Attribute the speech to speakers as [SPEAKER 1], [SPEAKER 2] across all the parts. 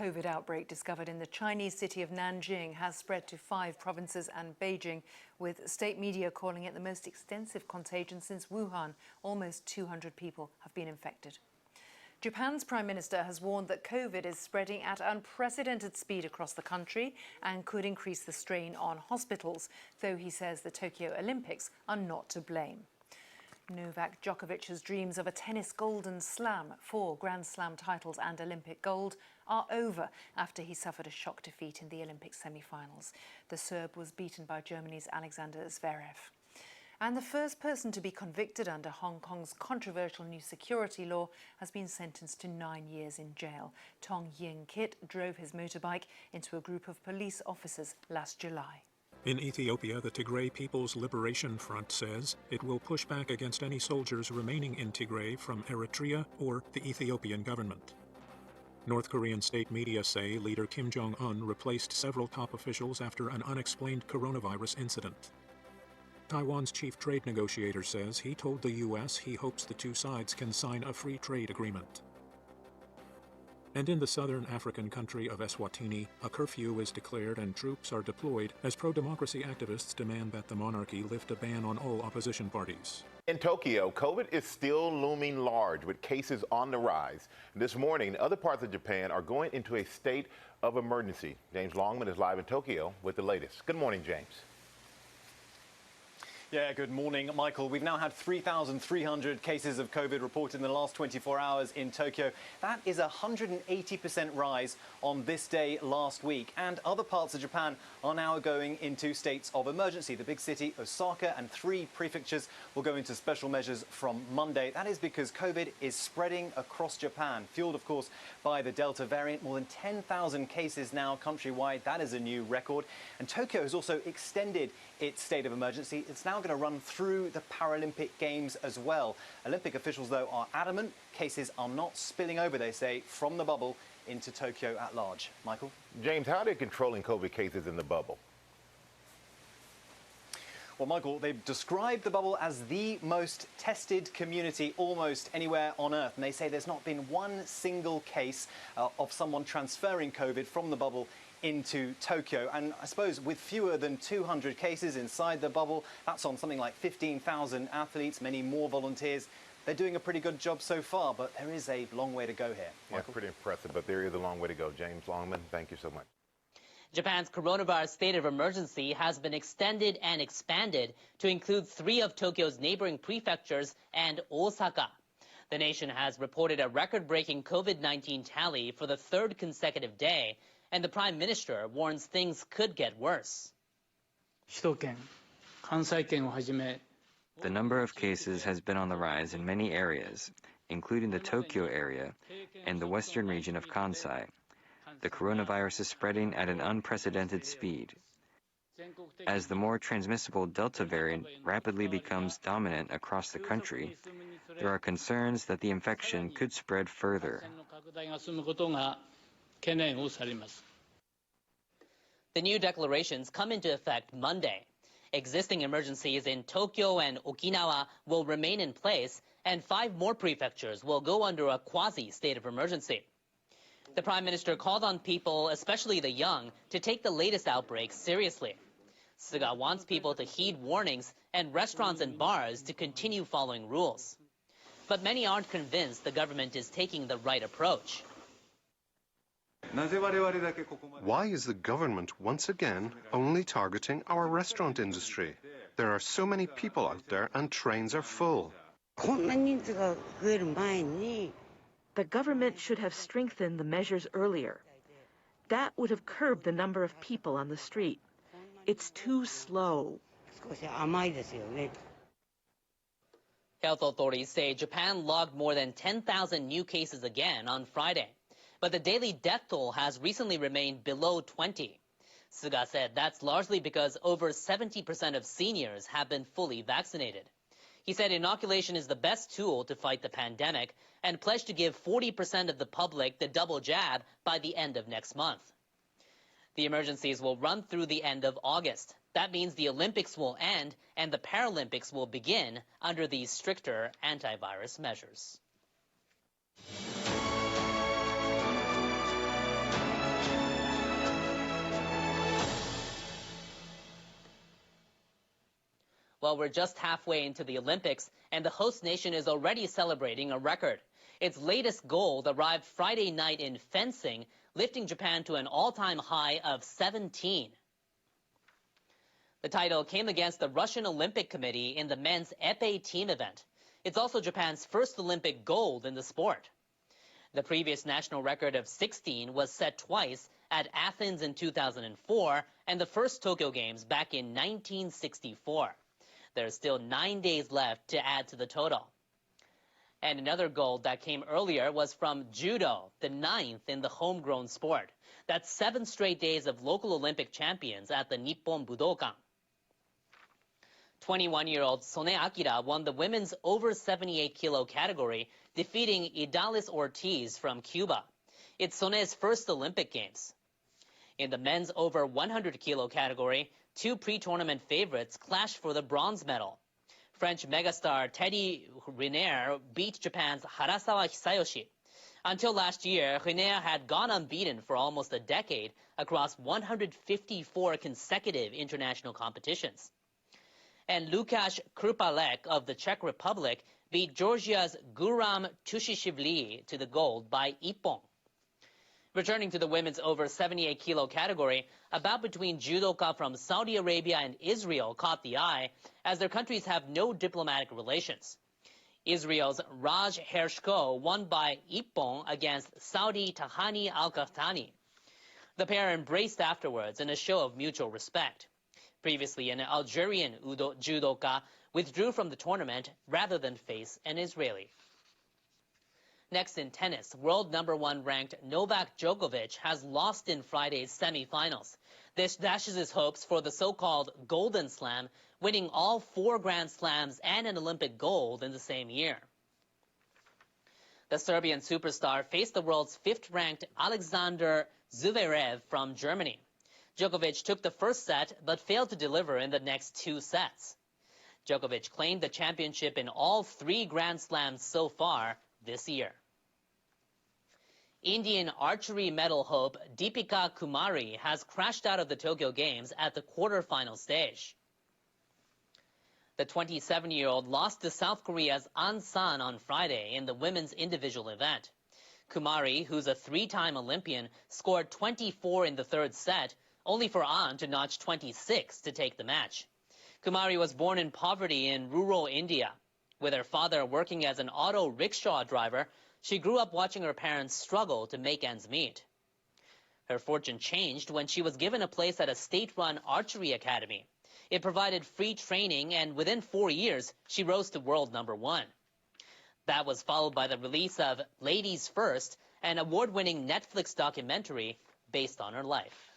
[SPEAKER 1] COVID outbreak discovered in the Chinese city of Nanjing has spread to 5 provinces and Beijing, with state media calling it the most extensive contagion since Wuhan. Almost 200 people have been infected. Japan's Prime Minister has warned that COVID is spreading at unprecedented speed across the country and could increase the strain on hospitals, though he says the Tokyo Olympics are not to blame. Novak Djokovic's dreams of a tennis golden slam, 4 Grand Slam titles and Olympic gold, are over after he suffered a shock defeat in the Olympic semi-finals. The Serb was beaten by Germany's Alexander Zverev. And the first person to be convicted under Hong Kong's controversial new security law has been sentenced to 9 years in jail. Tong Yin Kit drove his motorbike into a group of police officers last July.
[SPEAKER 2] In Ethiopia, the Tigray People's Liberation Front says it will push back against any soldiers remaining in Tigray from Eritrea or the Ethiopian government. North Korean state media say leader Kim Jong-un replaced several top officials after an unexplained coronavirus incident. Taiwan's chief trade negotiator says he told the U.S. he hopes the two sides can sign a free trade agreement. And in the southern African country of Eswatini, a curfew is declared and troops are deployed as pro-democracy activists demand that the monarchy lift a ban on all opposition parties.
[SPEAKER 3] In Tokyo, COVID is still looming large with cases on the rise. This morning, other parts of Japan are going into a state of emergency. James Longman is live in Tokyo with the latest. Good morning, James.
[SPEAKER 4] Yeah, good morning, Michael. We've now had 3,300 cases of COVID reported in the last 24 hours in Tokyo. That is a 180% rise on this day last week. And other parts of Japan are now going into states of emergency. The big city, Osaka, and 3 prefectures will go into special measures from Monday. That is because COVID is spreading across Japan, fueled, of course, by the Delta variant. More than 10,000 cases now countrywide. That is a new record. And Tokyo has also extended its state of emergency. It's now going to run through the Paralympic Games as well. Olympic officials, though, are adamant cases are not spilling over, they say, from the bubble into Tokyo at large. Michael?
[SPEAKER 3] James, how are they controlling COVID cases in the bubble?
[SPEAKER 4] Well, Michael, they've described the bubble as the most tested community almost anywhere on Earth. And they say there's not been one single case of someone transferring COVID from the bubble into Tokyo. And I suppose with fewer than 200 cases inside the bubble, that's on something like 15,000 athletes, many more volunteers. They're doing a pretty good job so far, but there is a long way to go here. Michael?
[SPEAKER 3] Yeah, pretty impressive, but there is a long way to go. James Longman, thank you so much.
[SPEAKER 5] Japan's coronavirus state of emergency has been extended and expanded to include 3 of Tokyo's neighboring prefectures and Osaka. The nation has reported a record-breaking COVID-19 tally for the 3rd consecutive day, and the Prime Minister warns things could get worse.
[SPEAKER 6] The
[SPEAKER 7] number of cases has been on the rise in many areas, including the Tokyo area and the western region of Kansai. The coronavirus is spreading at an unprecedented speed. As the more transmissible Delta variant rapidly becomes dominant across the country, there are concerns that the infection could spread further.
[SPEAKER 5] The new declarations come into effect Monday. Existing emergencies in Tokyo and Okinawa will remain in place, and 5 more prefectures will go under a quasi-state of emergency. The Prime Minister called on people, especially the young, to take the latest outbreaks seriously. Suga wants people to heed warnings and restaurants and bars to continue following rules. But many aren't convinced the government is taking the right approach.
[SPEAKER 8] Why is the government once again only targeting our restaurant industry? There are so many people out there and trains are full.
[SPEAKER 9] The government should have strengthened the measures earlier. That would have curbed the number of people on the street. It's too slow.
[SPEAKER 5] Health authorities say Japan logged more than 10,000 new cases again on Friday. But the daily death toll has recently remained below 20. Suga said that's largely because over 70% of seniors have been fully vaccinated. He said inoculation is the best tool to fight the pandemic and pledged to give 40% of the public the double jab by the end of next month. The emergencies will run through the end of August. That means the Olympics will end and the Paralympics will begin under these stricter antivirus measures. Well, we're just halfway into the Olympics, and the host nation is already celebrating a record. Its latest gold arrived Friday night in fencing, lifting Japan to an all-time high of 17. The title came against the Russian Olympic Committee in the men's epee team event. It's also Japan's first Olympic gold in the sport. The previous national record of 16 was set twice at Athens in 2004 and the first Tokyo Games back in 1964. There's still 9 days left to add to the total. And another gold that came earlier was from judo, the 9th in the homegrown sport. That's 7 straight days of local Olympic champions at the Nippon Budokan. 21-year-old Sone Akira won the women's over 78 kilo category, defeating Idalis Ortiz from Cuba. It's Sone's first Olympic Games. In the men's over 100 kilo category, 2 pre-tournament favorites clashed for the bronze medal. French megastar Teddy Riner beat Japan's Harasawa Hisayoshi. Until last year, Riner had gone unbeaten for almost a decade across 154 consecutive international competitions. And Lukasz Krupalek of the Czech Republic beat Georgia's Guram Tushishvili to the gold by ippon. Returning to the women's over 78 kilo category, a bout between judoka from Saudi Arabia and Israel caught the eye, as their countries have no diplomatic relations. Israel's Raj Hershko won by ippon against Saudi Tahani Al-Qahtani. The pair embraced afterwards in a show of mutual respect. Previously, an Algerian judoka withdrew from the tournament rather than face an Israeli. Next in tennis, world number 1 ranked Novak Djokovic has lost in Friday's semifinals. This dashes his hopes for the so-called Golden Slam, winning all 4 Grand Slams and an Olympic gold in the same year. The Serbian superstar faced the world's 5th-ranked Alexander Zverev from Germany. Djokovic took the first set but failed to deliver in the next 2 sets. Djokovic claimed the championship in all 3 Grand Slams so far this year. Indian archery medal hope Deepika Kumari has crashed out of the Tokyo Games at the quarterfinal stage. The 27-year-old lost to South Korea's An San on Friday in the women's individual event. Kumari, who's a 3-time Olympian, scored 24 in the 3rd set, only for An to notch 26 to take the match. Kumari was born in poverty in rural India. With her father working as an auto rickshaw driver, she grew up watching her parents struggle to make ends meet. Her fortune changed when she was given a place at a state-run archery academy. It provided free training, and within 4 years, she rose to world number 1. That was followed by the release of Ladies First, an award-winning Netflix documentary based on her life.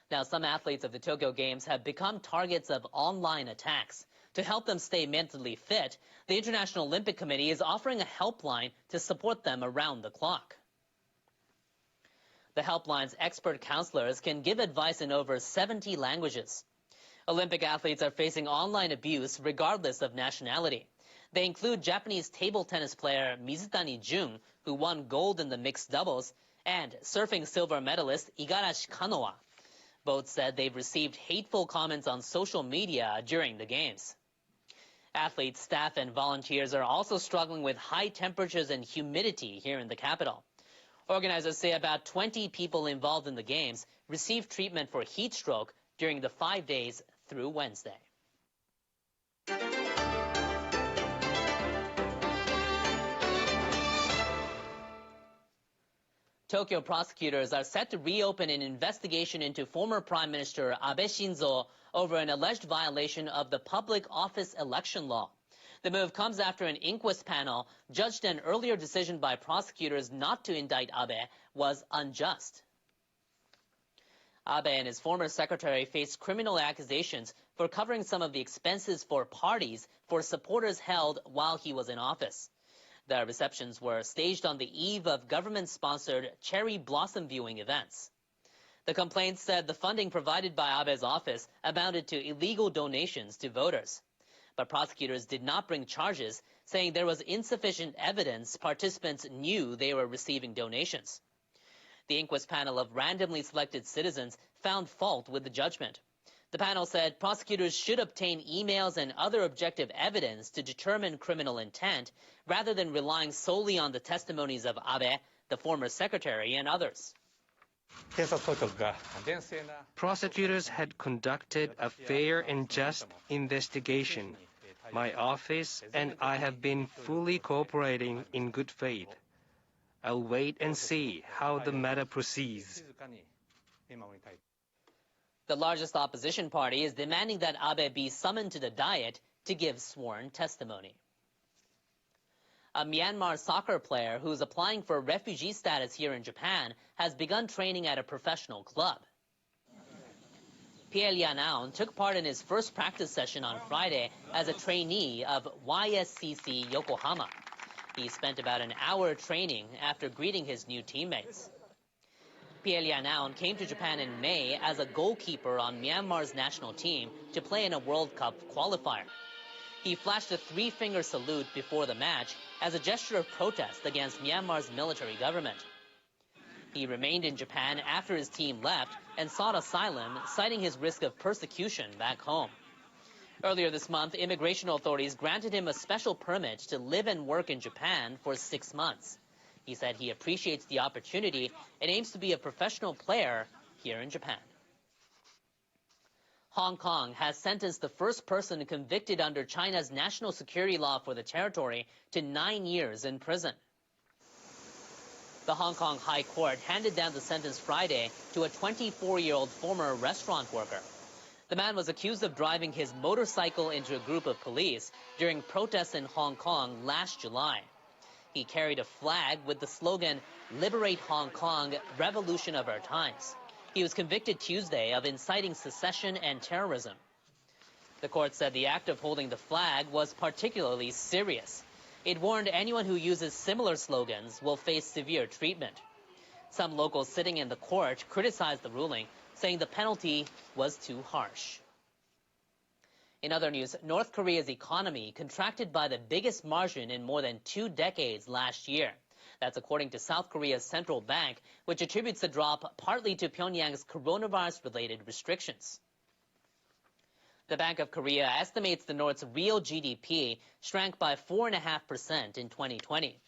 [SPEAKER 5] Now, some athletes of the Tokyo Games have become targets of online attacks. To help them stay mentally fit, the International Olympic Committee is offering a helpline to support them around the clock. The helpline's expert counselors can give advice in over 70 languages. Olympic athletes are facing online abuse regardless of nationality. They include Japanese table tennis player Mizutani Jun, who won gold in the mixed doubles, and surfing silver medalist Igarashi Kanoa. Both said they've received hateful comments on social media during the Games. Athletes, staff, and volunteers are also struggling with high temperatures and humidity here in the capital. Organizers say about 20 people involved in the Games received treatment for heat stroke during the 5 days through Wednesday. Tokyo prosecutors are set to reopen an investigation into former Prime Minister Abe Shinzo over an alleged violation of the public office election law. The move comes after an inquest panel judged an earlier decision by prosecutors not to indict Abe was unjust. Abe and his former secretary faced criminal accusations for covering some of the expenses for parties for supporters held while he was in office. The receptions were staged on the eve of government-sponsored cherry blossom viewing events. The complaint said the funding provided by Abe's office amounted to illegal donations to voters. But prosecutors did not bring charges, saying there was insufficient evidence participants knew they were receiving donations. The inquest panel of randomly selected citizens found fault with the judgment. The panel said prosecutors should obtain emails and other objective evidence to determine criminal intent rather than relying solely on the testimonies of Abe, the former secretary, and others.
[SPEAKER 6] Prosecutors had conducted a fair and just investigation. My office and I have been fully cooperating in good faith. I'll wait and see how the matter proceeds.
[SPEAKER 5] The largest opposition party is demanding that Abe be summoned to the Diet to give sworn testimony. A Myanmar soccer player who's applying for refugee status here in Japan has begun training at a professional club. Pierre Lianaon took part in his first practice session on Friday as a trainee of YSCC Yokohama. He spent about an hour training after greeting his new teammates. Pierre Lianaon came to Japan in May as a goalkeeper on Myanmar's national team to play in a World Cup qualifier. He flashed a three-finger salute before the match as a gesture of protest against Myanmar's military government. He remained in Japan after his team left and sought asylum, citing his risk of persecution back home. Earlier this month, immigration authorities granted him a special permit to live and work in Japan for 6 months. He said he appreciates the opportunity and aims to be a professional player here in Japan. Hong Kong has sentenced the first person convicted under China's national security law for the territory to 9 years in prison. The Hong Kong High Court handed down the sentence Friday to a 24-year-old former restaurant worker. The man was accused of driving his motorcycle into a group of police during protests in Hong Kong last July. He carried a flag with the slogan, "Liberate Hong Kong, Revolution of Our Times." He was convicted Tuesday of inciting secession and terrorism. The court said the act of holding the flag was particularly serious. It warned anyone who uses similar slogans will face severe treatment. Some locals sitting in the court criticized the ruling, saying the penalty was too harsh. In other news, North Korea's economy contracted by the biggest margin in more than 2 decades last year. That's according to South Korea's central bank, which attributes the drop partly to Pyongyang's coronavirus-related restrictions. The Bank of Korea estimates the North's real GDP shrank by 4.5% in 2020.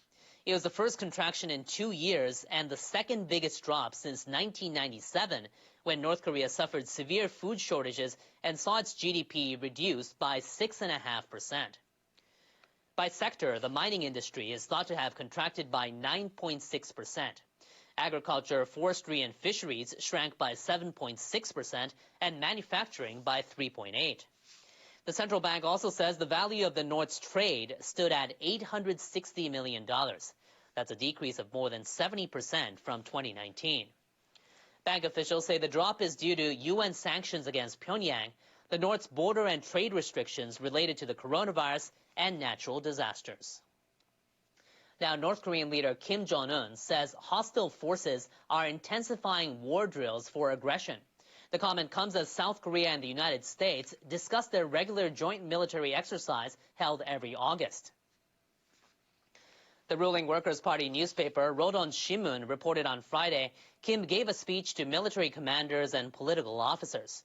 [SPEAKER 5] It was the first contraction in 2 years and the second biggest drop since 1997, when North Korea suffered severe food shortages and saw its GDP reduced by 6.5%. By sector, the mining industry is thought to have contracted by 9.6%. Agriculture, forestry, and fisheries shrank by 7.6%, and manufacturing by 3.8%. The central bank also says the value of the North's trade stood at $860 million. That's a decrease of more than 70% from 2019. Bank officials say the drop is due to UN sanctions against Pyongyang, the North's border and trade restrictions related to the coronavirus, and natural disasters. Now, North Korean leader Kim Jong-un says hostile forces are intensifying war drills for aggression. The comment comes as South Korea and the United States discuss their regular joint military exercise held every August. The ruling Workers' Party newspaper Rodon Shimun reported on Friday Kim gave a speech to military commanders and political officers.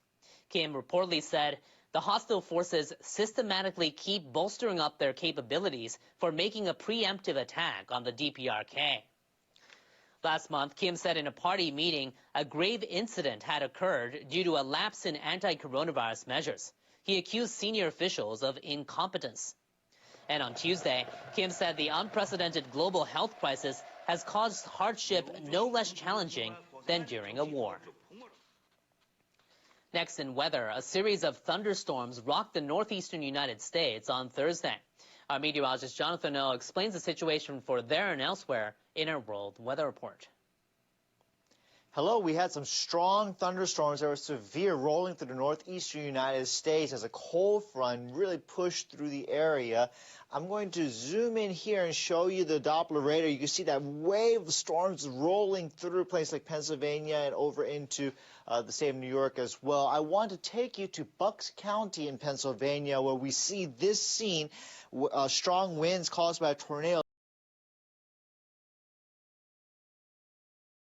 [SPEAKER 5] Kim reportedly said the hostile forces systematically keep bolstering up their capabilities for making a preemptive attack on the DPRK. Last month, Kim said in a party meeting a grave incident had occurred due to a lapse in anti-coronavirus measures. He accused senior officials of incompetence. And on Tuesday, Kim said the unprecedented global health crisis has caused hardship no less challenging than during a war. Next in weather, a series of thunderstorms rocked the northeastern United States on Thursday. Our meteorologist Jonathan Oh explains the situation for there and elsewhere in our World Weather Report.
[SPEAKER 10] Hello, we had some strong thunderstorms that were severe rolling through the northeastern United States as a cold front really pushed through the area. I'm going to zoom in here and show you the Doppler radar. You can see that wave of storms rolling through places like Pennsylvania and over into the state of New York as well. I want to take you to Bucks County in Pennsylvania, where we see this scene, strong winds caused by a tornado.